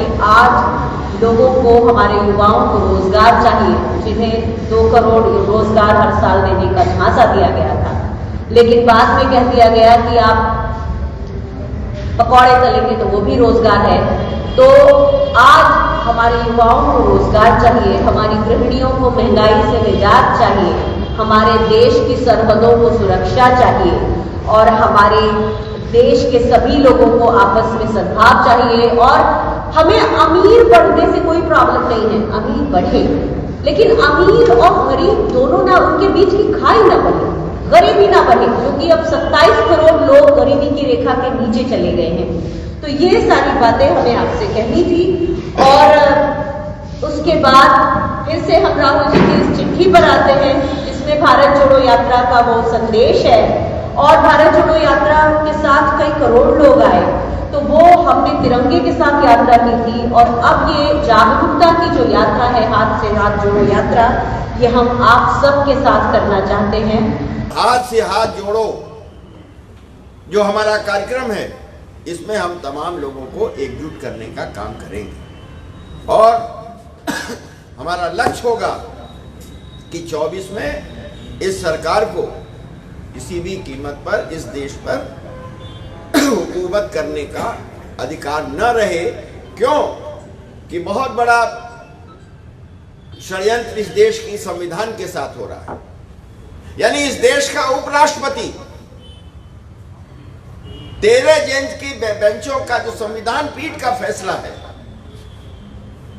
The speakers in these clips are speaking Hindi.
कि आज लोगों को, हमारे युवाओं को रोजगार चाहिए, जिन्हें 2 करोड़ रोजगार हर साल देने का झांसा दिया गया था, लेकिन बाद में कह दिया गया कि आप पकौड़े तलेंगे तो वो भी रोजगार है। तो आज हमारे युवाओं को रोजगार चाहिए, हमारी गृहिणियों को महंगाई से निजात चाहिए, हमारे देश की सरहदों को सुरक्षा चाहिए और हमारे देश के सभी लोगों को आपस में सद्भाव चाहिए। और हमें अमीर बढ़ने से कोई प्रॉब्लम नहीं है, अमीर बढ़े, लेकिन अमीर और गरीब दोनों ना, उनके बीच की खाई ना बढ़े, गरीबी ना बढ़े, क्योंकि अब 27 करोड़ लोग गरीबी की रेखा के नीचे चले गए हैं। तो ये सारी बातें हमें आपसे कहनी थी। और उसके बाद फिर से हम राहुल जी की इस चिट्ठी पर आते हैं, जिसमें भारत जोड़ो यात्रा का वो संदेश है और भारत जोड़ो यात्रा के साथ कई करोड़ लोग आए, तो वो हमने तिरंगे के साथ यात्रा की थी। और अब ये जागरूकता की जो यात्रा है, हाथ से हाथ जोड़ो यात्रा, ये हम आप सबके साथ करना चाहते हैं। हाथ से हाथ जोड़ो जो हमारा कार्यक्रम है, इसमें हम तमाम लोगों को एकजुट करने का काम करेंगे और हमारा लक्ष्य होगा कि 24 में इस सरकार को किसी भी कीमत पर इस देश पर हुकूमत करने का अधिकार न रहे। क्यों कि बहुत बड़ा षड्यंत्र इस देश की संविधान के साथ हो रहा है। यानी इस देश का उपराष्ट्रपति 13 जज की बेंचों का जो संविधान पीठ का फैसला है,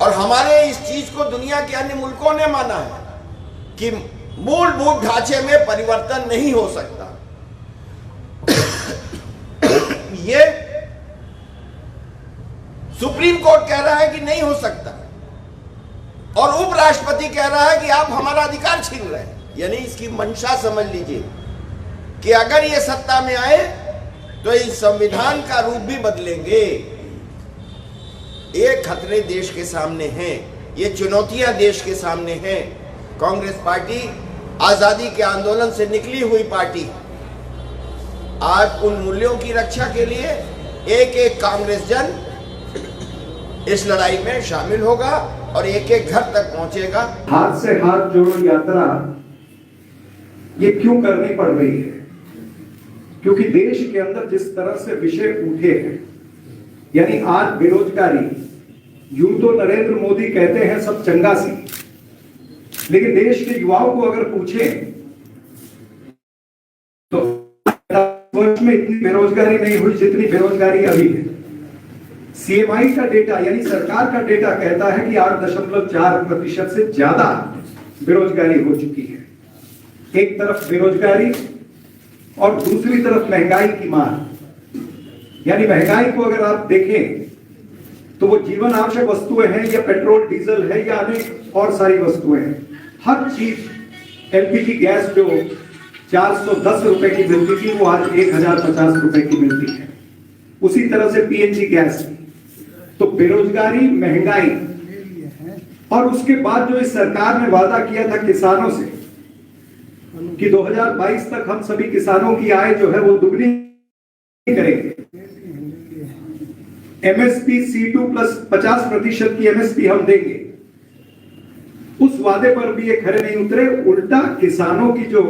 और हमारे इस चीज को दुनिया के अन्य मुल्कों ने माना है कि मूलभूत ढांचे में परिवर्तन नहीं हो सकता। ये सुप्रीम कोर्ट कह रहा है कि नहीं हो सकता और उपराष्ट्रपति कह रहा है कि आप हमारा अधिकार छीन रहे हैं। यानी इसकी मंशा समझ लीजिए कि अगर ये सत्ता में आए तो इस संविधान का रूप भी बदलेंगे। ये खतरे देश के सामने हैं, ये चुनौतियां देश के सामने हैं। कांग्रेस पार्टी आजादी के आंदोलन से निकली हुई पार्टी आज उन मूल्यों की रक्षा के लिए एक एक कांग्रेस जन इस लड़ाई में शामिल होगा और एक एक घर तक पहुंचेगा। हाथ से हाथ जोड़ो यात्रा ये क्यों करनी पड़ रही है? क्योंकि देश के अंदर जिस तरह से विषय उठे हैं, यानी आज बेरोजगारी, यूं तो नरेंद्र मोदी कहते हैं सब चंगा सी, लेकिन देश के युवाओं को अगर पूछें तो वर्ष में इतनी बेरोजगारी नहीं हुई जितनी बेरोजगारी अभी है। सीएमआई का डेटा यानी सरकार का डेटा कहता है कि 8.4% से ज्यादा बेरोजगारी हो चुकी है। एक तरफ बेरोजगारी और दूसरी तरफ महंगाई की मार। यानी महंगाई को अगर आप देखें तो वो जीवन आवश्यक वस्तुएं हैं या पेट्रोल डीजल है या अनेक और सारी वस्तुएं हैं, हर चीज, एलपीजी गैस जो 410 रुपए की मिलती थी वो आज 1050 रुपए की मिलती है। उसी तरह से पीएनजी गैस। तो बेरोजगारी, महंगाई और उसके बाद जो इस सरकार ने वादा किया था किसानों से कि 2022 तक हम सभी किसानों की आय जो है वो दुगनी करेंगे, एमएसपी C2 प्लस 50% की एमएसपी हम देंगे, उस वादे पर भी ये खरे नहीं उतरे। उल्टा किसानों की जो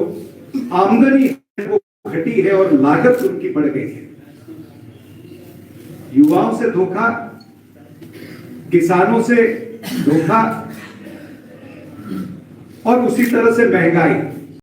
आमदनी है वो घटी है और लागत उनकी बढ़ गई है। युवाओं से धोखा, किसानों से धोखा और उसी तरह से महंगाई।